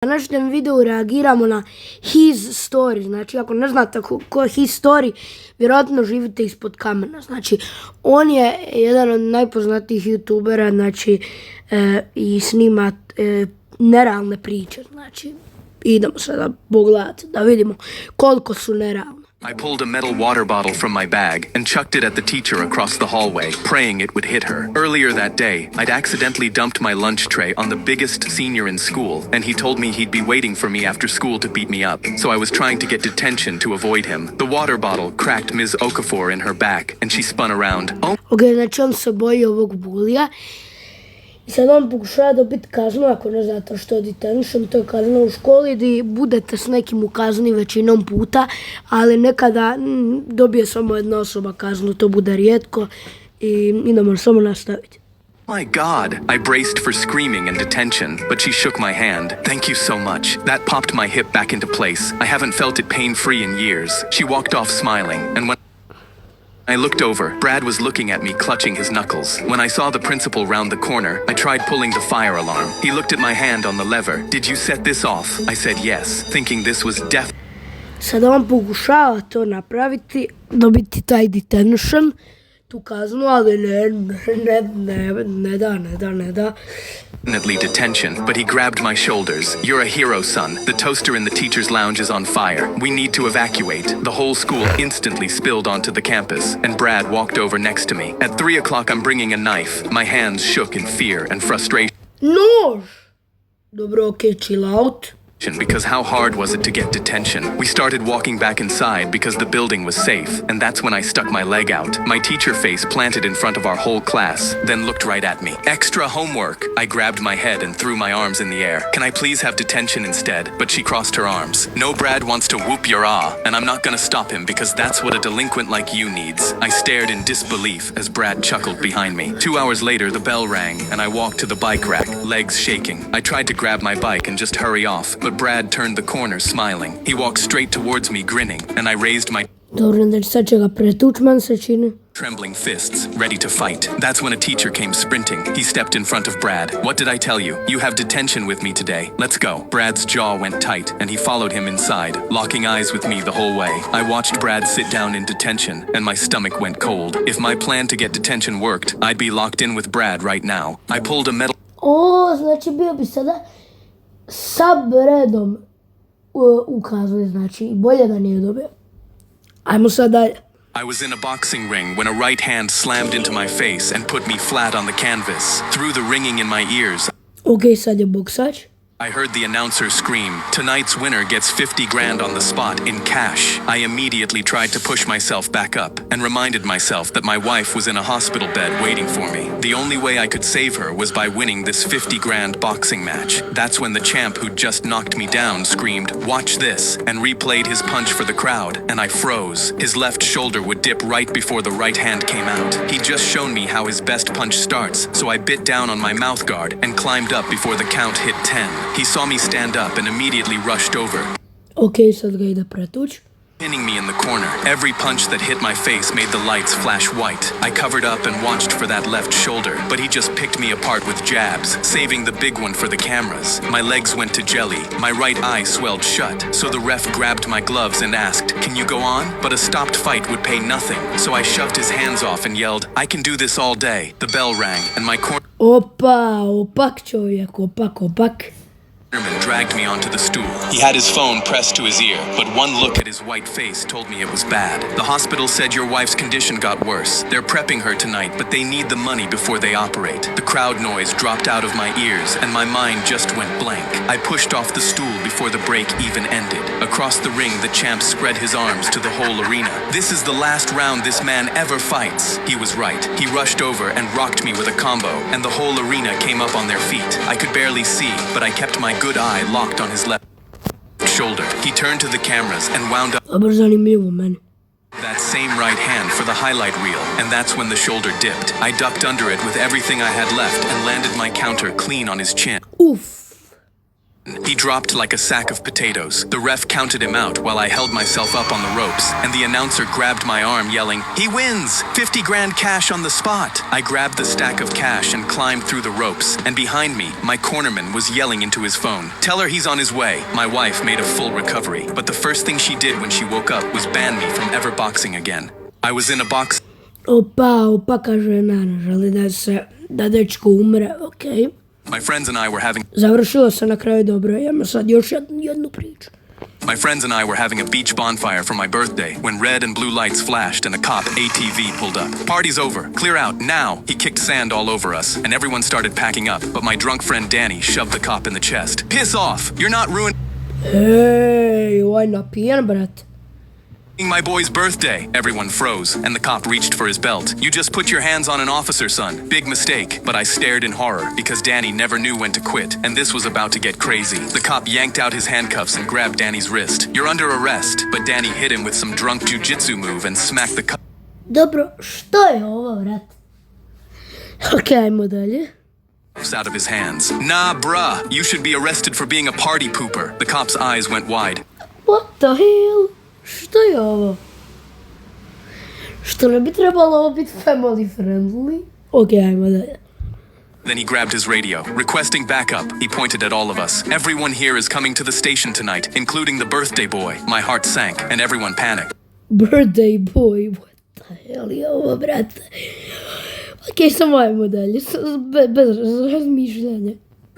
današnjem videu reagiramo na his story. Znači, ako ne znate ko je his story, vjerojatno živite ispod kamena. Znači, on je jedan od najpoznatijih youtubera, znači, i snima nerealne priče. Znači, idemo sada pogledati da vidimo koliko su nerealne. I pulled a metal water bottle from my bag and chucked it at the teacher across the hallway, praying it would hit her. Earlier that day, I'd accidentally dumped my lunch tray on the biggest senior in school, and he told me he'd be waiting for me after school to beat me up, so I was trying to get detention to avoid him. The water bottle cracked Ms. Okafor in her back, and she spun around. Ok, znači on se boji ovog bulija. I sad on pokušava dobiti kaznu, ako ne znate što je detention, to je kazna u školi gdje budete s nekim u kazni većinom puta, ali nekada dobije samo jedna osoba kaznu, to bude rijetko i idemo samo nastaviti. My God, I braced for screaming and detention, but she shook my hand. Thank you so much. That popped my hip back into place. I haven't felt it pain-free in years. She walked off smiling, and when I looked over, Brad was looking at me, clutching his knuckles. When I saw the principal round the corner, I tried pulling the fire alarm. He looked at my hand on the lever. Did you set this off? I said yes, thinking this was death. Sada on pokušava to napraviti, dobiti taj detention, tu kaznu, ali ne da. Definitely detention, but he grabbed my shoulders. You're a hero, son. The toaster in the teacher's lounge is on fire. We need to evacuate. The whole school instantly spilled onto the campus, and Brad walked over next to me. At 3 o'clock, I'm bringing a knife. My hands shook in fear and frustration. Nož! Dobro, okay, chill out. Because how hard was it to get detention? We started walking back inside because the building was safe, and that's when I stuck my leg out. My teacher face planted in front of our whole class, then looked right at me. Extra homework! I grabbed my head and threw my arms in the air. Can I please have detention instead? But she crossed her arms. No, Brad wants to whoop your ah, and I'm not gonna stop him because that's what a delinquent like you needs. I stared in disbelief as Brad chuckled behind me. 2 hours later, the bell rang, and I walked to the bike rack, legs shaking. I tried to grab my bike and just hurry off, but Brad turned the corner smiling. He walked straight towards me grinning, and I raised my trembling fists, ready to fight. That's when a teacher came sprinting. He stepped in front of Brad. What did I tell you? You have detention with me today. Let's go. Brad's jaw went tight, and he followed him inside, locking eyes with me the whole way. I watched Brad sit down in detention, and my stomach went cold. If my plan to get detention worked, I'd be locked in with Brad right now. I pulled a metal... znači bio bi sada sa Bradom u kazni, znači bolje da nije dobio. Ajmo sad dalje. I was in a boxing ring when a right hand slammed into my face and put me flat on the canvas. Through the ringing in my ears, Ok, sad je boksač. I heard the announcer scream, "Tonight's winner gets 50 grand on the spot in cash." I immediately tried to push myself back up and reminded myself that my wife was in a hospital bed waiting for me. The only way I could save her was by winning this 50 grand boxing match. That's when the champ who just knocked me down screamed, "Watch this," and replayed his punch for the crowd, and I froze. His left shoulder would dip right before the right hand came out. He'd just shown me how his best punch starts, so I bit down on my mouth guard and climbed up before the count hit 10. He saw me stand up and immediately rushed over, Ok, sad ga ide pretuć. pinning me in the corner. Every punch that hit my face made the lights flash white. I covered up and watched for that left shoulder, but he just picked me apart with jabs, saving the big one for the cameras. My legs went to jelly. My right eye swelled shut, so the ref grabbed my gloves and asked, "Can you go on?" But a stopped fight would pay nothing, so I shoved his hands off and yelled, "I can do this all day." The bell rang, and my Opak čovjek, opak. dragged me onto the stool. He had his phone pressed to his ear, but one look at his white face told me it was bad. The hospital said your wife's condition got worse. They're prepping her tonight, but they need the money before they operate. The crowd noise dropped out of my ears, and my mind just went blank. I pushed off the stool before the break even ended. Across the ring, the champ spread his arms to the whole arena. "This is the last round this man ever fights." He was right. He rushed over and rocked me with a combo, and the whole arena came up on their feet. I could barely see, but I kept my good eye locked on his left shoulder. He turned to the cameras and wound up that same right hand for the highlight reel, and that's when the shoulder dipped. I ducked under it with everything I had left and landed my counter clean on his chin. Uf. He dropped like a sack of potatoes. The ref counted him out while I held myself up on the ropes, and the announcer grabbed my arm yelling, "He wins! 50 grand cash on the spot!" I grabbed the stack of cash and climbed through the ropes, and behind me, my cornerman was yelling into his phone, "Tell her he's on his way." My wife made a full recovery, but the first thing she did when she woke up was ban me from ever boxing again. I was in a box... Opa, kaže Nana, želi da dečko umre, okej. My friends and I were having... Završilo se na kraju dobro, imamo sad još jednu priču. My friends and I were having a beach bonfire for my birthday when red and blue lights flashed and a cop ATV pulled up. "Party's over. Clear out, now!" He kicked sand all over us, and everyone started packing up, but my drunk friend Danny shoved the cop in the chest. "Piss off! You're not ruining Hej, ovaj napijen, brat. my boy's birthday." Everyone froze, and the cop reached for his belt. "You just put your hands on an officer, son. Big mistake." But I stared in horror, because Danny never knew when to quit, and this was about to get crazy. The cop yanked out his handcuffs and grabbed Danny's wrist. "You're under arrest." But Danny hit him with some drunk jujitsu move and smacked the cop Dobro, što je ovo, brat? Okej, ajmo dalje. out of his hands. "Nah, bruh. You should be arrested for being a party pooper." The cop's eyes went wide. What the hell? Što je ovo? Što ne bi trebalo biti family friendly? Okej, ajmo dalje. Then he grabbed his radio, requesting backup. He pointed at all of us. "Everyone here is coming to the station tonight, including the birthday boy." My heart sank, and everyone panicked. Birthday boy, what the hell je ovo, brate? Okej, samo ajmo dalje, bez razmišljanja.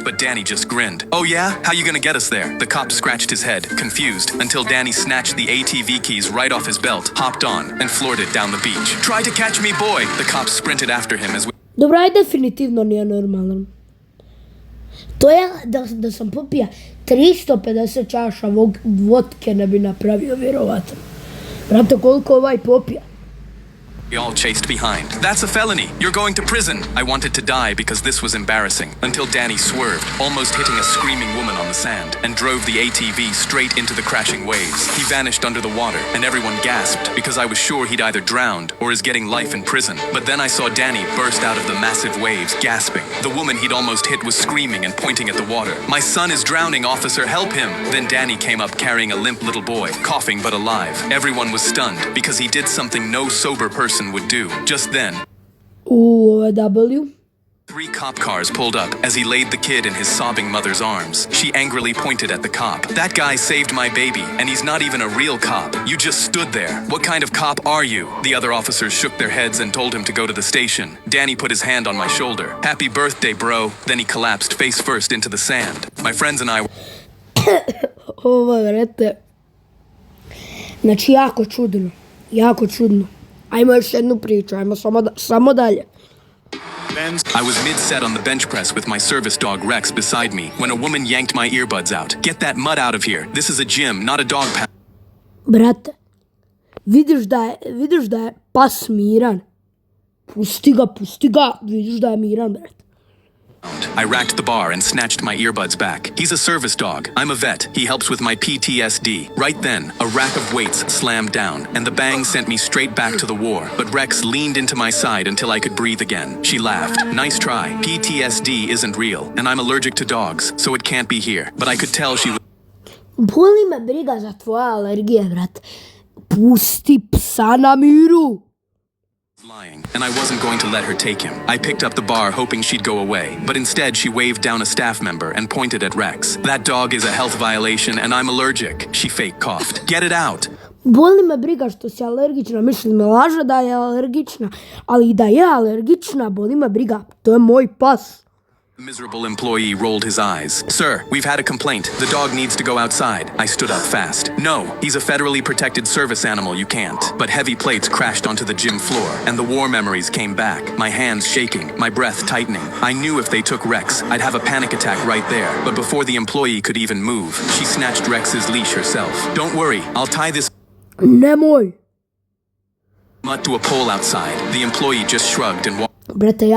But Danny just grinned. "Oh yeah? How you gonna get us there?" The cop scratched his head, confused, until Danny snatched the ATV keys right off his belt, hopped on, and floored it down the beach. "Try to catch me, boy!" The cop sprinted after him as we... Dobro, aj definitivno nije normalan. To je da sam popija 350 čaša vodke ne bi napravio, vjerovatno. Brate, koliko ovaj popija? We all chased behind. "That's a felony. You're going to prison." I wanted to die because this was embarrassing, until Danny swerved, almost hitting a screaming woman on the sand, and drove the ATV straight into the crashing waves. He vanished under the water, and everyone gasped because I was sure he'd either drowned or is getting life in prison. But then I saw Danny burst out of the massive waves, gasping. The woman he'd almost hit was screaming and pointing at the water. "My son is drowning, officer, help him!" Then Danny came up carrying a limp little boy, coughing but alive. Everyone was stunned because he did something no sober person would do. Just then, W. 3 cop cars pulled up as he laid the kid in his sobbing mother's arms. She angrily pointed at the cop. "That guy saved my baby, and he's not even a real cop. You just stood there. What kind of cop are you?" The other officers shook their heads and told him to go to the station. Danny put his hand on my shoulder. "Happy birthday, bro." Then he collapsed face first into the sand. My friends and I... Ovo, brate. Znači, jako čudno. Jako čudno. Ajmo još jednu priču, ajmo samo dalje. I was mid-set on the bench press with my service dog Rex beside me when a woman yanked my earbuds out. "Get that mud out of here. This is a gym, not a dog pound." Brate, vidiš da je pas miran. Pusti ga, vidiš da je miran, brate. I racked the bar and snatched my earbuds back. "He's a service dog. I'm a vet. He helps with my PTSD." Right then, a rack of weights slammed down, and the bang sent me straight back to the war. But Rex leaned into my side until I could breathe again. She laughed. "Nice try. PTSD isn't real, and I'm allergic to dogs, so it can't be here." But I could tell she was... Boli me briga za tvoje alergije, brate. Pusti psa na miru. lying, and I wasn't going to let her take him. I picked up the bar hoping she'd go away, but instead she waved down a staff member and pointed at Rex. "That dog is a health violation and I'm allergic." She fake coughed. "Get it out." Boli me briga što si alergična, mislim me laže da je alergična, ali i da je alergična, boli me briga, to je moj pas. The miserable employee rolled his eyes. "Sir, we've had a complaint. The dog needs to go outside." I stood up fast. "No, he's a federally protected service animal, you can't." But heavy plates crashed onto the gym floor, and the war memories came back, my hands shaking, my breath tightening. I knew if they took Rex, I'd have a panic attack right there. But before the employee could even move, she snatched Rex's leash herself. "Don't worry, I'll tie this Nemoj. mutt to a pole outside." The employee just shrugged and walked. Brate,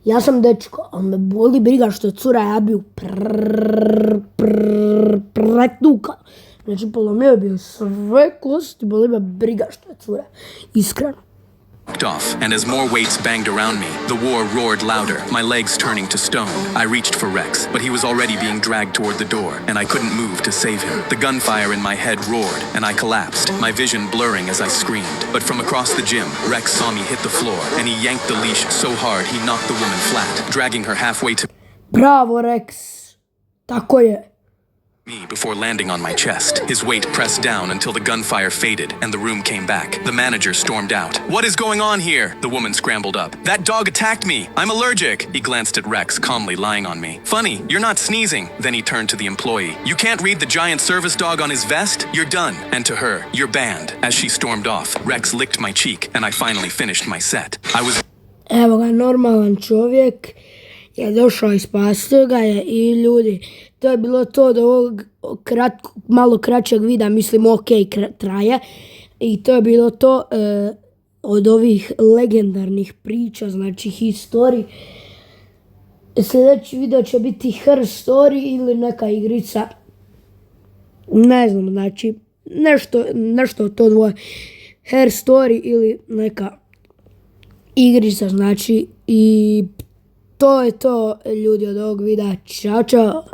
ja sam dečko, ali me boli briga što je cura, ja bi ju pretukao. Znači, polomio bi ju sve kosti, boli me briga što je cura. Iskreno. off, and as more weights banged around me, the war roared louder, my legs turning to stone. I reached for Rex, but he was already being dragged toward the door, and I couldn't move to save him. The gunfire in my head roared, and I collapsed, my vision blurring as I screamed. But from across the gym, Rex saw me hit the floor, and he yanked the leash so hard he knocked the woman flat, dragging her halfway to Bravo, Rex. Tako je. me before landing on my chest. His weight pressed down until the gunfire faded and the room came back. The manager stormed out. "What is going on here?" The woman scrambled up. "That dog attacked me. I'm allergic." He glanced at Rex, calmly lying on me. "Funny, you're not sneezing." Then he turned to the employee. "You can't read the giant service dog on his vest? You're done." And to her, "You're banned." As she stormed off, Rex licked my cheek and I finally finished my set. I was Evo ga, normalan čovjek je došao i spasio ga je i ljudi. To je bilo to od ovog malo kraćeg videa, mislim traje. I to je bilo to od ovih legendarnih priča, znači history. Sljedeći video će biti her story ili neka igrica. Ne znam, znači nešto od to dvoje. Her story ili neka igrica, znači. I to je to, ljudi, od ovog videa. Ćao, čao.